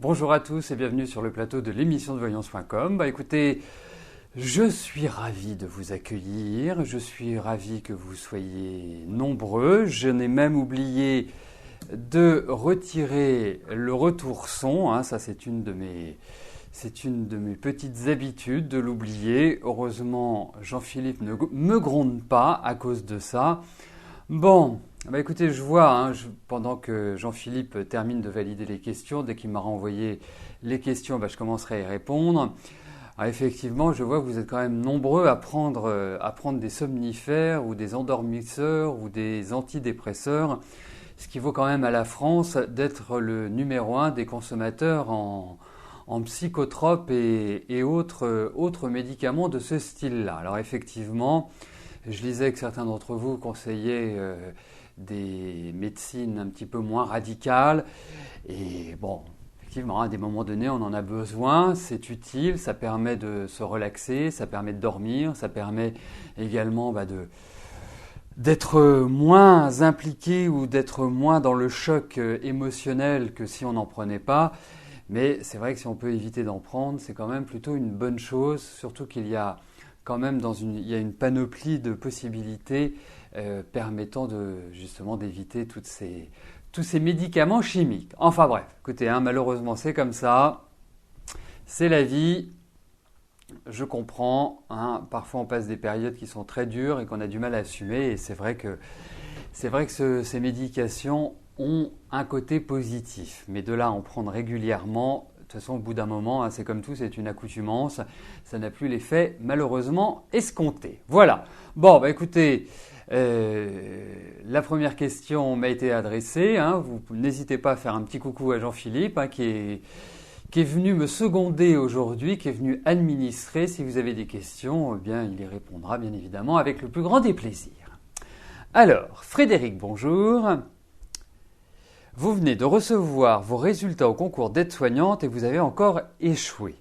Bonjour à tous et bienvenue sur le plateau de l'émission de voyance.com. Écoutez, je suis ravi de vous accueillir, je suis ravi que vous soyez nombreux. Je n'ai même oublié de retirer le retour son, ça c'est une de mes petites habitudes de l'oublier. Heureusement, Jean-Philippe ne me gronde pas à cause de ça. Bon, écoutez, je vois, pendant que Jean-Philippe termine de valider les questions, dès qu'il m'a renvoyé les questions, je commencerai à y répondre. Alors, effectivement, je vois que vous êtes quand même nombreux à prendre des somnifères ou des endormisseurs ou des antidépresseurs, ce qui vaut quand même à la France d'être le numéro 1 des consommateurs en psychotropes et autres médicaments de ce style-là. Alors effectivement, je lisais que certains d'entre vous conseillaient des médecines un petit peu moins radicales. Et bon, effectivement, à des moments donnés, on en a besoin. C'est utile, ça permet de se relaxer, ça permet de dormir, ça permet également d'être moins impliqué ou d'être moins dans le choc émotionnel que si on n'en prenait pas. Mais c'est vrai que si on peut éviter d'en prendre, c'est quand même plutôt une bonne chose, surtout qu'il y a quand même il y a une panoplie de possibilités permettant justement d'éviter tous ces médicaments chimiques. Enfin bref, écoutez, malheureusement c'est comme ça, c'est la vie, je comprends, parfois on passe des périodes qui sont très dures et qu'on a du mal à assumer, et c'est vrai que ces médications ont un côté positif, mais de là à en prendre régulièrement, de toute façon, au bout d'un moment, c'est comme tout, c'est une accoutumance. Ça n'a plus l'effet, malheureusement, escompté. Voilà. Bon, écoutez, la première question m'a été adressée. Vous n'hésitez pas à faire un petit coucou à Jean-Philippe, qui est venu me seconder aujourd'hui, qui est venu administrer. Si vous avez des questions, eh bien, il y répondra, bien évidemment, avec le plus grand des plaisirs. Alors, Frédéric, bonjour. Vous venez de recevoir vos résultats au concours d'aide-soignante et vous avez encore échoué.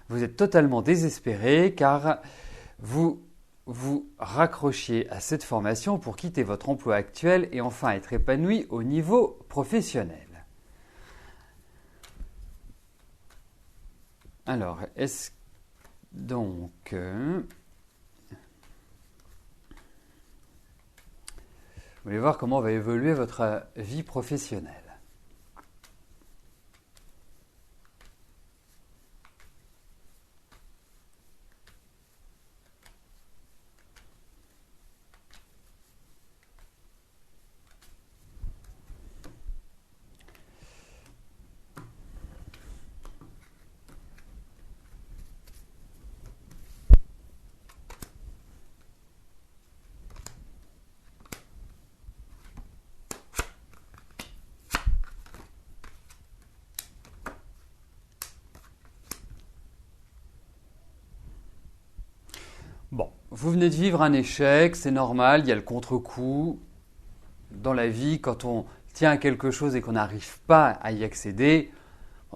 Vous êtes totalement désespéré car vous vous raccrochiez à cette formation pour quitter votre emploi actuel et enfin être épanoui au niveau professionnel. Alors, est-ce donc... vous voulez voir comment va évoluer votre vie professionnelle. Bon, vous venez de vivre un échec, c'est normal, il y a le contre-coup. Dans la vie, quand on tient à quelque chose et qu'on n'arrive pas à y accéder,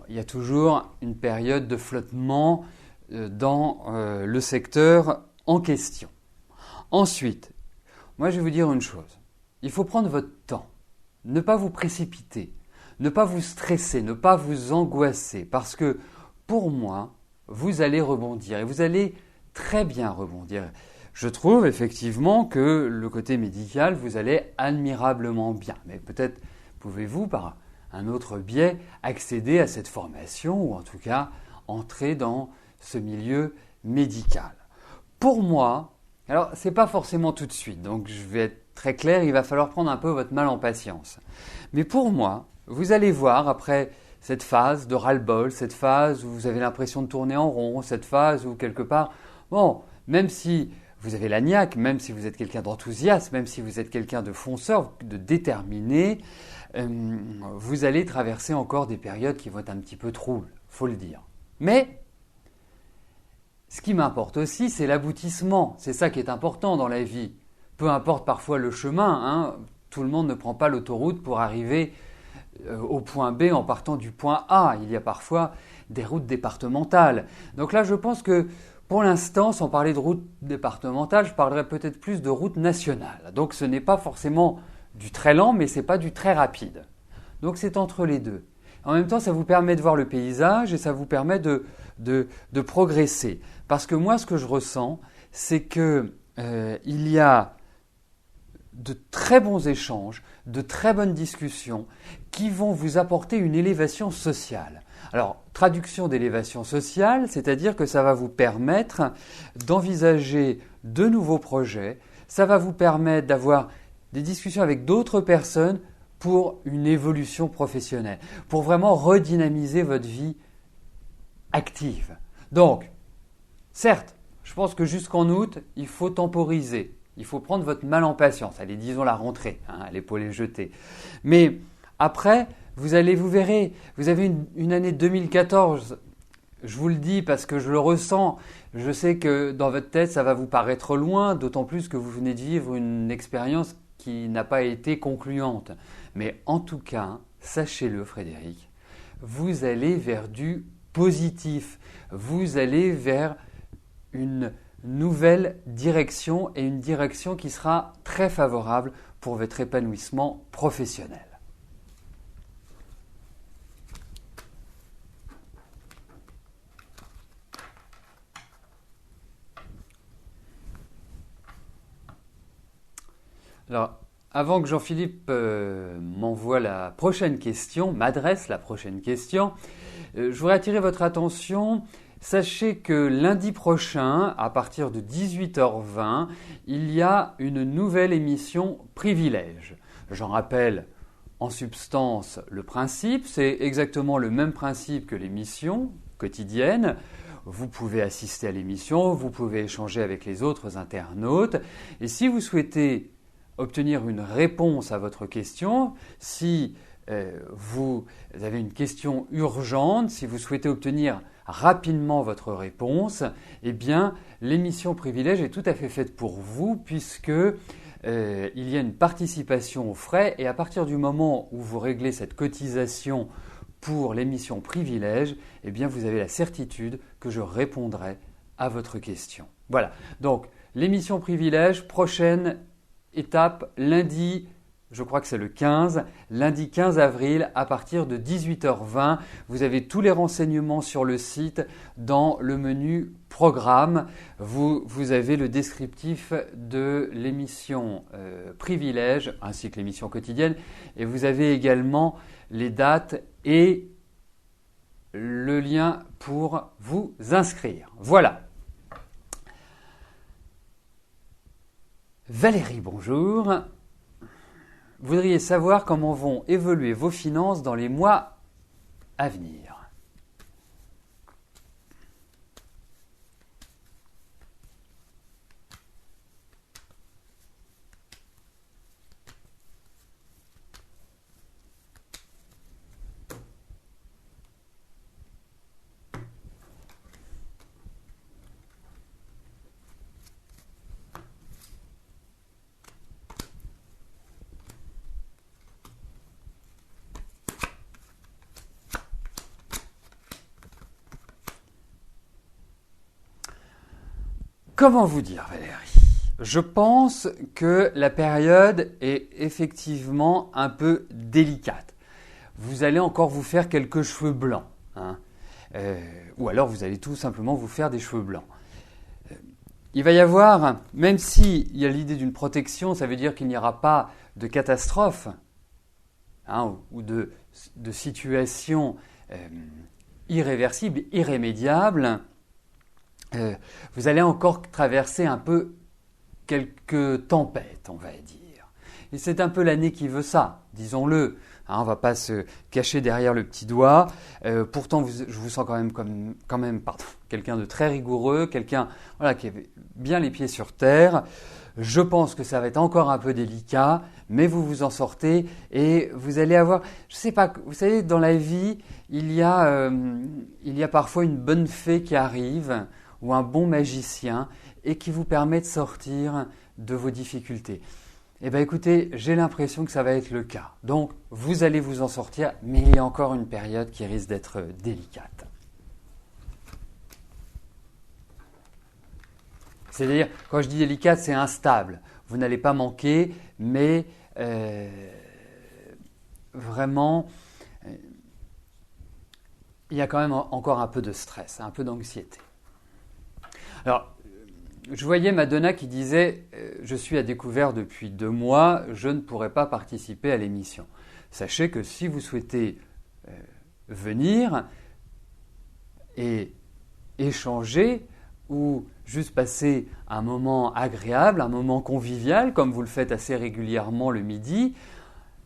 il y a toujours une période de flottement dans le secteur en question. Ensuite, moi je vais vous dire une chose, il faut prendre votre temps, ne pas vous précipiter, ne pas vous stresser, ne pas vous angoisser, parce que pour moi, vous allez rebondir et vous allez très bien rebondir. Je trouve effectivement que le côté médical, vous allez admirablement bien. Mais peut-être pouvez-vous, par un autre biais, accéder à cette formation ou en tout cas entrer dans ce milieu médical. Pour moi, alors c'est pas forcément tout de suite, donc je vais être très clair, il va falloir prendre un peu votre mal en patience. Mais pour moi, vous allez voir après cette phase de ras-le-bol, cette phase où vous avez l'impression de tourner en rond, cette phase où quelque part, bon, même si vous avez la niaque, même si vous êtes quelqu'un d'enthousiaste, même si vous êtes quelqu'un de fonceur, de déterminé, vous allez traverser encore des périodes qui vont être un petit peu troubles, faut le dire. Mais ce qui m'importe aussi, c'est l'aboutissement. C'est ça qui est important dans la vie. Peu importe parfois le chemin, tout le monde ne prend pas l'autoroute pour arriver au point B en partant du point A. Il y a parfois des routes départementales. Donc là, je pense que pour l'instant, sans parler de route départementale, je parlerai peut-être plus de route nationale. Donc ce n'est pas forcément du très lent, mais ce n'est pas du très rapide. Donc c'est entre les deux. En même temps, ça vous permet de voir le paysage et ça vous permet de progresser. Parce que moi, ce que je ressens, c'est que il y a de très bons échanges, de très bonnes discussions qui vont vous apporter une élévation sociale. Alors, traduction d'élévation sociale, c'est-à-dire que ça va vous permettre d'envisager de nouveaux projets, ça va vous permettre d'avoir des discussions avec d'autres personnes pour une évolution professionnelle, pour vraiment redynamiser votre vie active. Donc, certes, je pense que jusqu'en août, il faut temporiser. Il faut prendre votre mal en patience. Allez, disons la rentrée, l'épaule est jetée. Mais après, vous verrez, vous avez une année 2014, je vous le dis parce que je le ressens, je sais que dans votre tête, ça va vous paraître loin, d'autant plus que vous venez de vivre une expérience qui n'a pas été concluante. Mais en tout cas, sachez-le Frédéric, vous allez vers du positif, vous allez vers une nouvelle direction et une direction qui sera très favorable pour votre épanouissement professionnel. Alors, avant que Jean-Philippe m'envoie la prochaine question, m'adresse la prochaine question, je voudrais attirer votre attention. Sachez que lundi prochain, à partir de 18h20, il y a une nouvelle émission Privilège. J'en rappelle en substance le principe, c'est exactement le même principe que l'émission quotidienne. Vous pouvez assister à l'émission, vous pouvez échanger avec les autres internautes. Et si vous souhaitez obtenir une réponse à votre question, si vous avez une question urgente, si vous souhaitez obtenir rapidement votre réponse, eh bien l'émission Privilège est tout à fait faite pour vous puisque il y a une participation aux frais et à partir du moment où vous réglez cette cotisation pour l'émission Privilège, eh bien vous avez la certitude que je répondrai à votre question. Voilà, donc l'émission Privilège, prochaine étape lundi, je crois que c'est le 15, lundi 15 avril à partir de 18h20. Vous avez tous les renseignements sur le site dans le menu Programme. Vous avez le descriptif de l'émission Privilège ainsi que l'émission quotidienne et vous avez également les dates et le lien pour vous inscrire. Voilà. Valérie, bonjour. Vous voudriez savoir comment vont évoluer vos finances dans les mois à venir. Comment vous dire, Valérie ? Je pense que la période est effectivement un peu délicate. Vous allez encore vous faire quelques cheveux blancs, ou alors vous allez tout simplement vous faire des cheveux blancs. Il va y avoir, même s'il y a l'idée d'une protection, ça veut dire qu'il n'y aura pas de catastrophe ou de situation irréversible, irrémédiable. Vous allez encore traverser un peu quelques tempêtes, on va dire. Et c'est un peu l'année qui veut ça, disons-le. On ne va pas se cacher derrière le petit doigt. Pourtant, je vous sens quand même quelqu'un de très rigoureux, quelqu'un qui a bien les pieds sur terre. Je pense que ça va être encore un peu délicat, mais vous vous en sortez et vous allez avoir, je sais pas, vous savez, dans la vie, il y a parfois une bonne fée qui arrive ou un bon magicien et qui vous permet de sortir de vos difficultés. Eh bien écoutez, j'ai l'impression que ça va être le cas. Donc vous allez vous en sortir, mais il y a encore une période qui risque d'être délicate. C'est-à-dire, quand je dis délicate, c'est instable. Vous n'allez pas manquer, mais vraiment, il y a quand même encore un peu de stress, un peu d'anxiété. Alors, je voyais Madonna qui disait « Je suis à découvert depuis 2 mois, je ne pourrai pas participer à l'émission ». Sachez que si vous souhaitez venir et échanger ou juste passer un moment agréable, un moment convivial, comme vous le faites assez régulièrement le midi,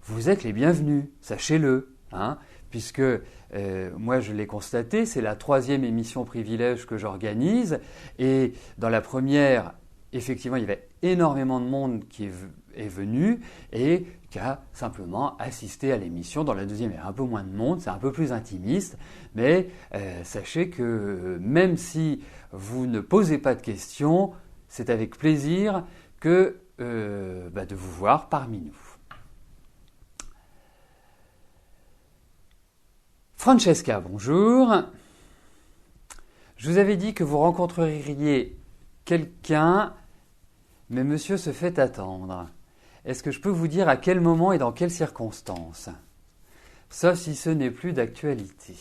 vous êtes les bienvenus, sachez-le. Puisque moi je l'ai constaté, c'est la 3e émission Privilège que j'organise et dans la première, effectivement, il y avait énormément de monde qui est venu et qui a simplement assisté à l'émission. Dans la deuxième, il y a un peu moins de monde, c'est un peu plus intimiste, mais sachez que même si vous ne posez pas de questions, c'est avec plaisir que de vous voir parmi nous. Francesca, bonjour. Je vous avais dit que vous rencontreriez quelqu'un, mais monsieur se fait attendre. Est-ce que je peux vous dire à quel moment et dans quelles circonstances? Sauf si ce n'est plus d'actualité.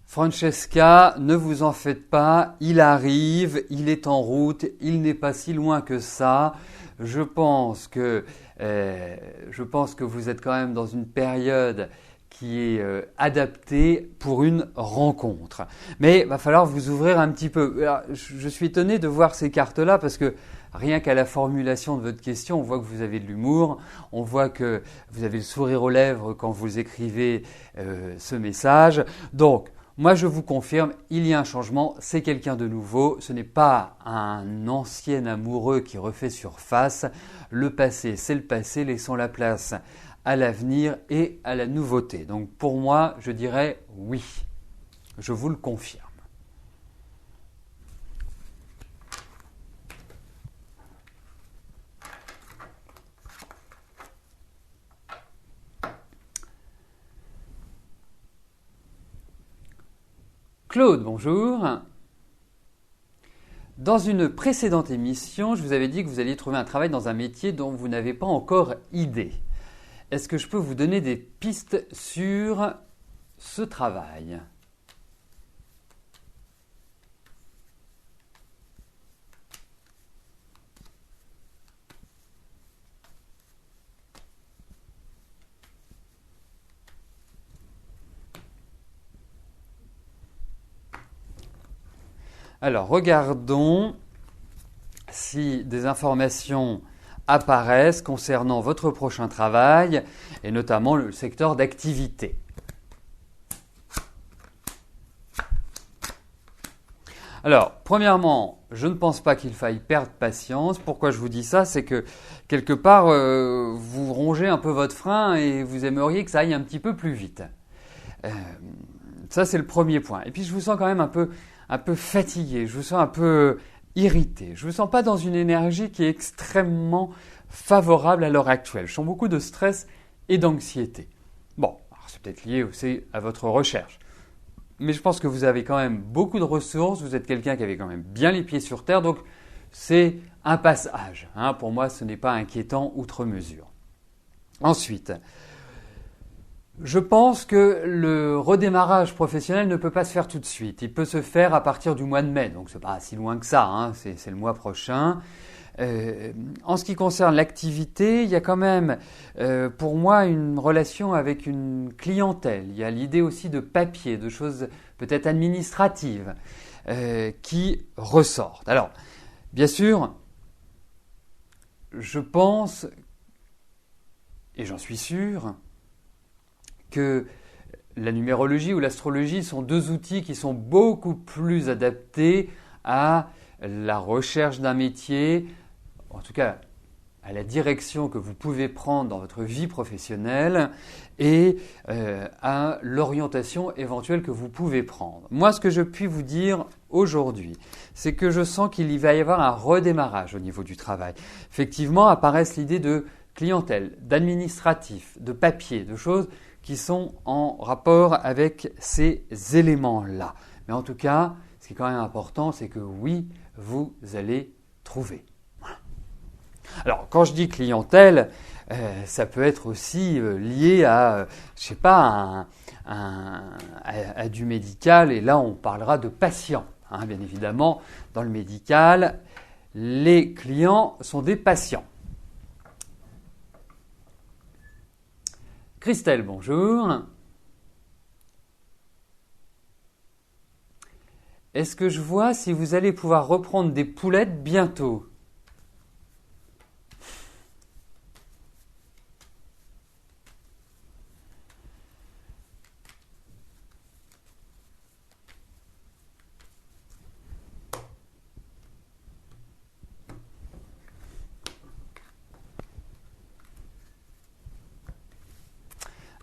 Francesca, ne vous en faites pas, il arrive, il est en route, il n'est pas si loin que ça. Je pense que vous êtes quand même dans une période qui est adaptée pour une rencontre. Mais il va falloir vous ouvrir un petit peu. Alors, je suis étonné de voir ces cartes-là parce que rien qu'à la formulation de votre question, on voit que vous avez de l'humour, on voit que vous avez le sourire aux lèvres quand vous écrivez ce message. Donc, moi, je vous confirme, il y a un changement, c'est quelqu'un de nouveau, ce n'est pas un ancien amoureux qui refait surface. Le passé, c'est le passé, laissons la place à l'avenir et à la nouveauté. Donc pour moi, je dirais oui, je vous le confirme. Claude, bonjour. Dans une précédente émission, je vous avais dit que vous alliez trouver un travail dans un métier dont vous n'avez pas encore idée. Est-ce que je peux vous donner des pistes sur ce travail ? Alors, regardons si des informations apparaissent concernant votre prochain travail et notamment le secteur d'activité. Alors, premièrement, je ne pense pas qu'il faille perdre patience. Pourquoi je vous dis ça? C'est que quelque part, vous rongez un peu votre frein et vous aimeriez que ça aille un petit peu plus vite. Ça, c'est le premier point. Et puis, je vous sens quand même un peu fatigué, je vous sens un peu irrité. Je ne vous sens pas dans une énergie qui est extrêmement favorable à l'heure actuelle. Je sens beaucoup de stress et d'anxiété. Bon, c'est peut-être lié aussi à votre recherche. Mais je pense que vous avez quand même beaucoup de ressources, vous êtes quelqu'un qui avait quand même bien les pieds sur terre, donc c'est un passage. Pour moi, ce n'est pas inquiétant outre mesure. Ensuite, je pense que le redémarrage professionnel ne peut pas se faire tout de suite. Il peut se faire à partir du mois de mai, donc c'est pas si loin que ça, c'est le mois prochain. En ce qui concerne l'activité, il y a quand même pour moi une relation avec une clientèle. Il y a l'idée aussi de papier, de choses peut-être administratives qui ressortent. Alors, bien sûr, je pense, et j'en suis sûr, que la numérologie ou l'astrologie sont deux outils qui sont beaucoup plus adaptés à la recherche d'un métier, en tout cas à la direction que vous pouvez prendre dans votre vie professionnelle et à l'orientation éventuelle que vous pouvez prendre. Moi, ce que je puis vous dire aujourd'hui, c'est que je sens qu'il va y avoir un redémarrage au niveau du travail. Effectivement, apparaissent l'idée de clientèle, d'administratif, de papier, de choses qui sont en rapport avec ces éléments-là. Mais en tout cas, ce qui est quand même important, c'est que oui, vous allez trouver. Voilà. Alors, quand je dis clientèle, ça peut être aussi lié à, je sais pas, à du médical, et là on parlera de patients. Hein, bien évidemment, dans le médical, les clients sont des patients. Christelle, bonjour. Est-ce que je vois si vous allez pouvoir reprendre des poulettes bientôt ?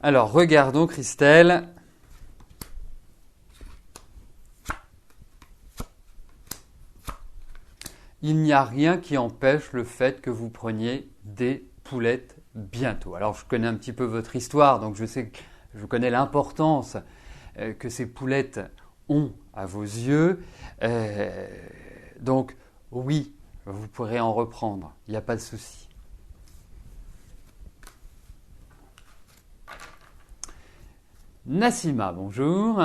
Alors, regardons Christelle. Il n'y a rien qui empêche le fait que vous preniez des poulettes bientôt. Alors, je connais un petit peu votre histoire, donc je connais l'importance que ces poulettes ont à vos yeux. Donc, oui, vous pourrez en reprendre, il n'y a pas de souci. Nassima, bonjour.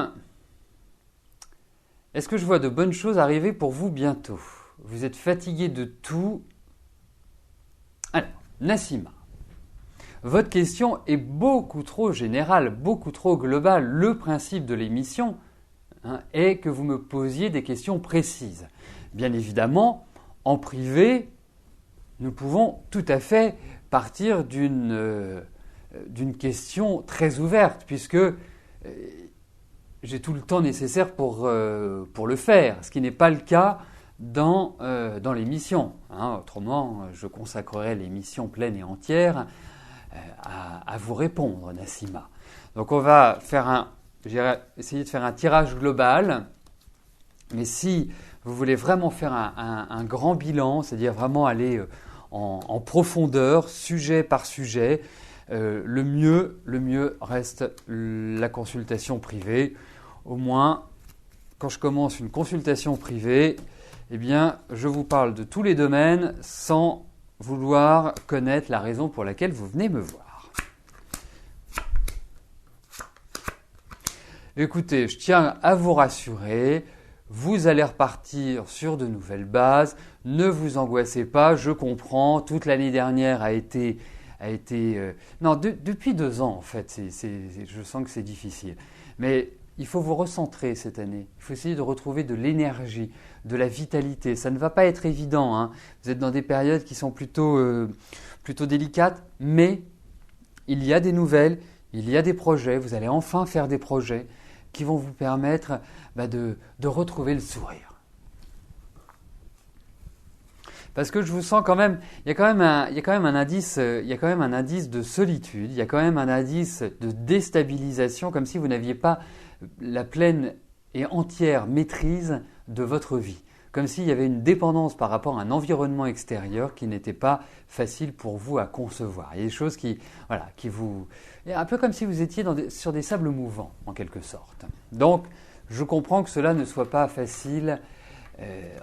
Est-ce que je vois de bonnes choses arriver pour vous bientôt ? Vous êtes fatigué de tout. Alors, Nassima, votre question est beaucoup trop générale, beaucoup trop globale. Le principe de l'émission est que vous me posiez des questions précises. Bien évidemment, en privé, nous pouvons tout à fait partir d'une question très ouverte, puisque j'ai tout le temps nécessaire pour le faire, ce qui n'est pas le cas dans l'émission. Autrement, je consacrerai l'émission pleine et entière à vous répondre, Nassima. Donc on va essayer de faire un tirage global, mais si vous voulez vraiment faire un grand bilan, c'est-à-dire vraiment aller en profondeur, sujet par sujet, le mieux reste la consultation privée. Au moins, quand je commence une consultation privée, eh bien, je vous parle de tous les domaines sans vouloir connaître la raison pour laquelle vous venez me voir. Écoutez, je tiens à vous rassurer, vous allez repartir sur de nouvelles bases. Ne vous angoissez pas, je comprends. Toute l'année dernière a été depuis 2 ans en fait, je sens que c'est difficile. Mais il faut vous recentrer cette année. Il faut essayer de retrouver de l'énergie, de la vitalité. Ça ne va pas être évident, hein. Vous êtes dans des périodes qui sont plutôt délicates, mais il y a des nouvelles, il y a des projets. Vous allez enfin faire des projets qui vont vous permettre de retrouver le sourire. Parce que je vous sens quand même, il y a quand même un indice de solitude, il y a quand même un indice de déstabilisation, comme si vous n'aviez pas la pleine et entière maîtrise de votre vie. Comme s'il y avait une dépendance par rapport à un environnement extérieur qui n'était pas facile pour vous à concevoir. Il y a des choses qui vous... Un peu comme si vous étiez sur des sables mouvants, en quelque sorte. Donc, je comprends que cela ne soit pas facile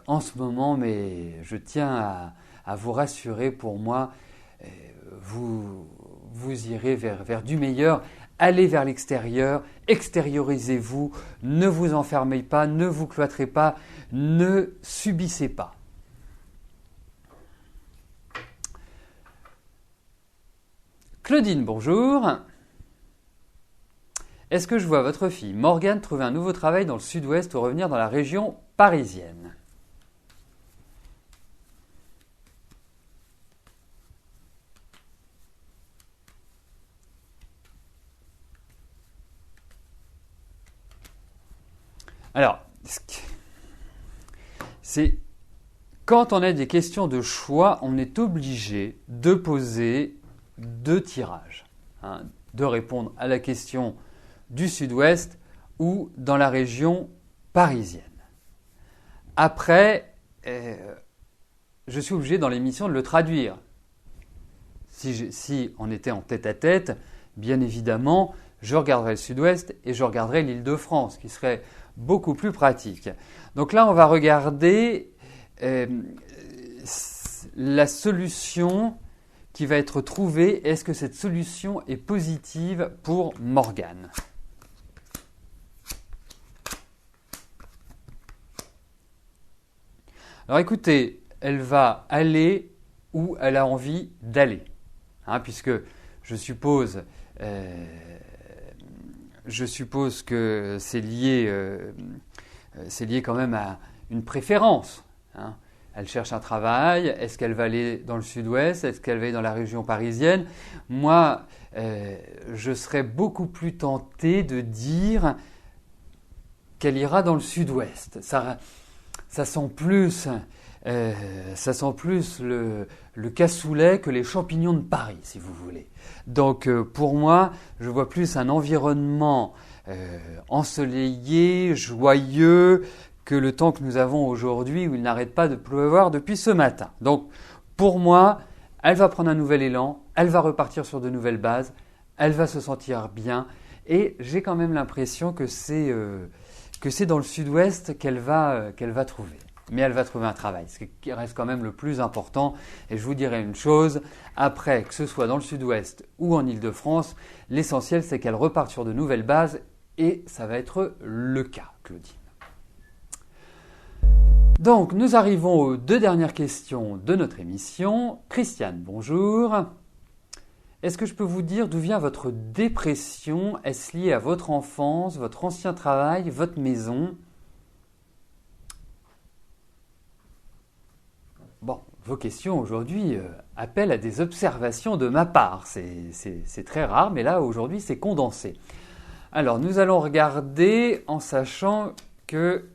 en ce moment, mais je tiens à vous rassurer, pour moi, vous irez vers du meilleur. Allez vers l'extérieur, extériorisez-vous, ne vous enfermez pas, ne vous cloîtrez pas, ne subissez pas. Claudine, bonjour. Est-ce que je vois votre fille Morgane trouver un nouveau travail dans le sud-ouest ou revenir dans la région parisienne ? Alors, c'est Quand on a des questions de choix, on est obligé de poser 2 tirages, de répondre à la question du Sud-Ouest ou dans la région parisienne. Après, je suis obligé dans l'émission de le traduire. Si on était en tête-à-tête, bien évidemment, je regarderai le Sud-Ouest et je regarderai l'Île-de-France, qui serait beaucoup plus pratique. Donc là, on va regarder la solution qui va être trouvée. Est-ce que cette solution est positive pour Morgane ? Alors écoutez, elle va aller où elle a envie d'aller, puisque je suppose que c'est lié quand même à une préférence. Elle cherche un travail, est-ce qu'elle va aller dans le Sud-Ouest, est-ce qu'elle va aller dans la région parisienne ? Moi, je serais beaucoup plus tenté de dire qu'elle ira dans le Sud-Ouest. Ça sent plus le cassoulet que les champignons de Paris, si vous voulez. Donc pour moi, je vois plus un environnement ensoleillé, joyeux, que le temps que nous avons aujourd'hui où il n'arrête pas de pleuvoir depuis ce matin. Donc pour moi, elle va prendre un nouvel élan, elle va repartir sur de nouvelles bases, elle va se sentir bien et j'ai quand même l'impression que c'est dans le Sud-Ouest qu'elle va trouver. Mais elle va trouver un travail, ce qui reste quand même le plus important. Et je vous dirai une chose, après, que ce soit dans le Sud-Ouest ou en Île-de-France, l'essentiel c'est qu'elle reparte sur de nouvelles bases et ça va être le cas, Claudine. Donc, nous arrivons aux 2 dernières questions de notre émission. Christiane, bonjour. Est-ce que je peux vous dire d'où vient votre dépression ? Est-ce lié à votre enfance, votre ancien travail, votre maison ? Bon, vos questions aujourd'hui appellent à des observations de ma part. C'est très rare, mais là, aujourd'hui, c'est condensé. Alors, nous allons regarder en sachant que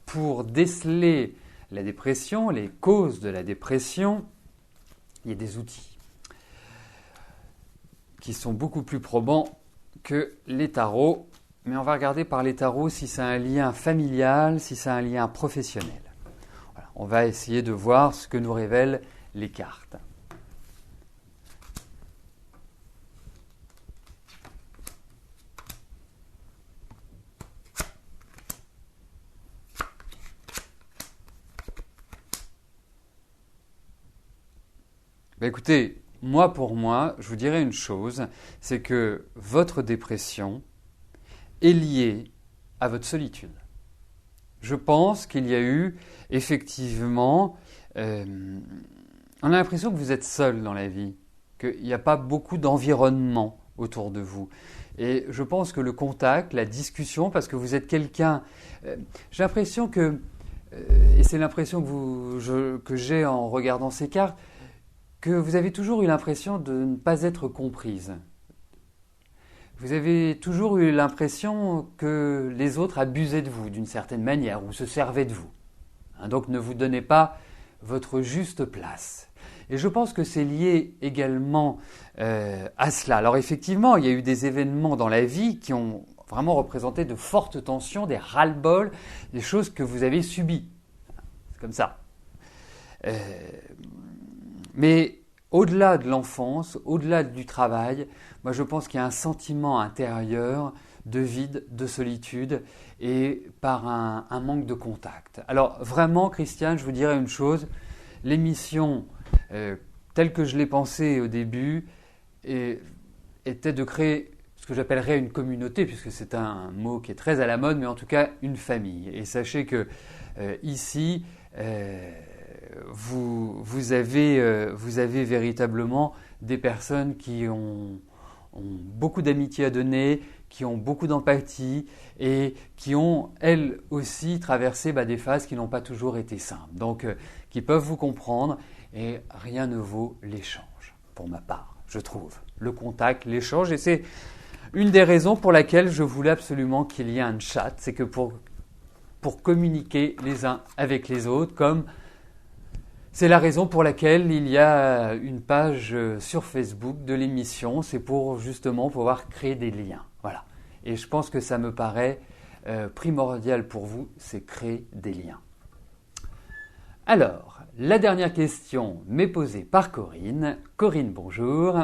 pour déceler la dépression, les causes de la dépression, il y a des outils qui sont beaucoup plus probants que les tarots. Mais on va regarder par les tarots si c'est un lien familial, si c'est un lien professionnel. Voilà, on va essayer de voir ce que nous révèlent les cartes. Écoutez, pour moi, je vous dirais une chose, c'est que votre dépression est liée à votre solitude. Je pense qu'il y a eu effectivement, on a l'impression que vous êtes seul dans la vie, qu'il n'y a pas beaucoup d'environnement autour de vous. Et je pense que le contact, la discussion, parce que vous êtes quelqu'un, j'ai l'impression que, et c'est l'impression que j'ai en regardant ces cartes, que vous avez toujours eu l'impression de ne pas être comprise. Vous avez toujours eu l'impression que les autres abusaient de vous d'une certaine manière ou se servaient de vous. Donc ne vous donnez pas votre juste place. Et je pense que c'est lié également à cela. Alors effectivement, il y a eu des événements dans la vie qui ont vraiment représenté de fortes tensions, des ras-le-bol, des choses que vous avez subies. C'est comme ça. Mais au-delà de l'enfance, au-delà du travail, moi je pense qu'il y a un sentiment intérieur de vide, de solitude et par un manque de contact. Alors vraiment, Christiane, je vous dirais une chose, l'émission telle que je l'ai pensée au début était de créer ce que j'appellerais une communauté, puisque c'est un mot qui est très à la mode, mais en tout cas une famille. Et sachez que ici, vous avez véritablement des personnes qui ont beaucoup d'amitié à donner, qui ont beaucoup d'empathie et qui ont, elles aussi, traversé des phases qui n'ont pas toujours été simples. Donc, qui peuvent vous comprendre et rien ne vaut l'échange, pour ma part, je trouve. Le contact, l'échange, et c'est une des raisons pour laquelle je voulais absolument qu'il y ait un chat, c'est que pour communiquer les uns avec les autres, comme C'est la raison pour laquelle il y a une page sur Facebook de l'émission. C'est pour justement pouvoir créer des liens. Voilà. Et je pense que ça me paraît primordial pour vous, c'est créer des liens. Alors, la dernière question m'est posée par Corinne. Corinne, bonjour.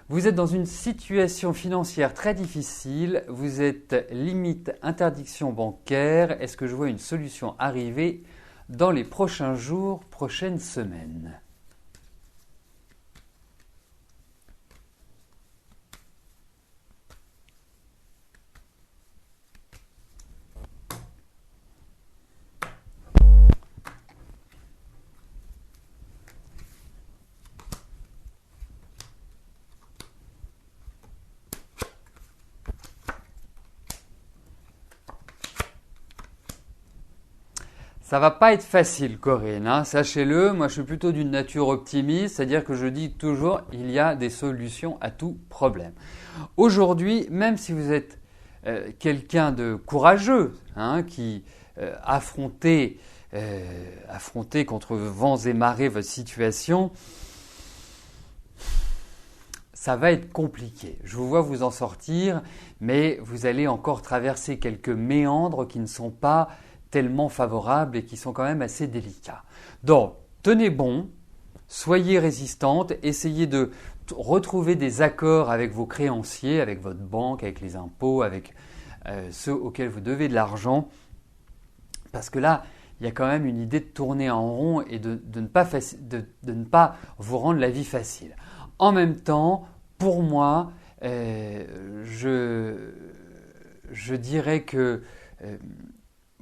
Vous êtes dans une situation financière très difficile. Vous êtes limite interdiction bancaire. Est-ce que je vois une solution arriver dans les prochains jours, prochaines semaines? Ça va pas être facile, Corinne, hein, sachez-le. Moi, je suis plutôt d'une nature optimiste, c'est-à-dire que je dis toujours il y a des solutions à tout problème. Aujourd'hui, même si vous êtes quelqu'un de courageux, hein, qui affrontez contre vents et marées votre situation, ça va être compliqué. Je vous vois vous en sortir, mais vous allez encore traverser quelques méandres qui ne sont pas tellement favorables et qui sont quand même assez délicats. Donc, tenez bon, soyez résistante, essayez de retrouver des accords avec vos créanciers, avec votre banque, avec les impôts, avec ceux auxquels vous devez de l'argent, parce que là, il y a quand même une idée de tourner en rond et de ne pas vous rendre la vie facile. En même temps, pour moi, je dirais que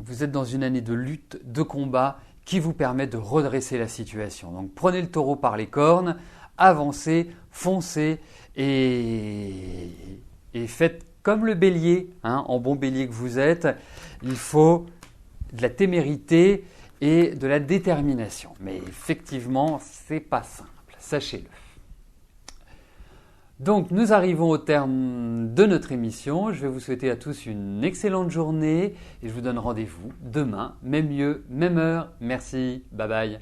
vous êtes dans une année de lutte, de combat qui vous permet de redresser la situation. Donc prenez le taureau par les cornes, avancez, foncez et faites comme le bélier, hein, en bon bélier que vous êtes. Il faut de la témérité et de la détermination. Mais effectivement, c'est pas simple, sachez-le. Donc nous arrivons au terme de notre émission. Je vais vous souhaiter à tous une excellente journée et je vous donne rendez-vous demain, même lieu, même heure. Merci, bye bye.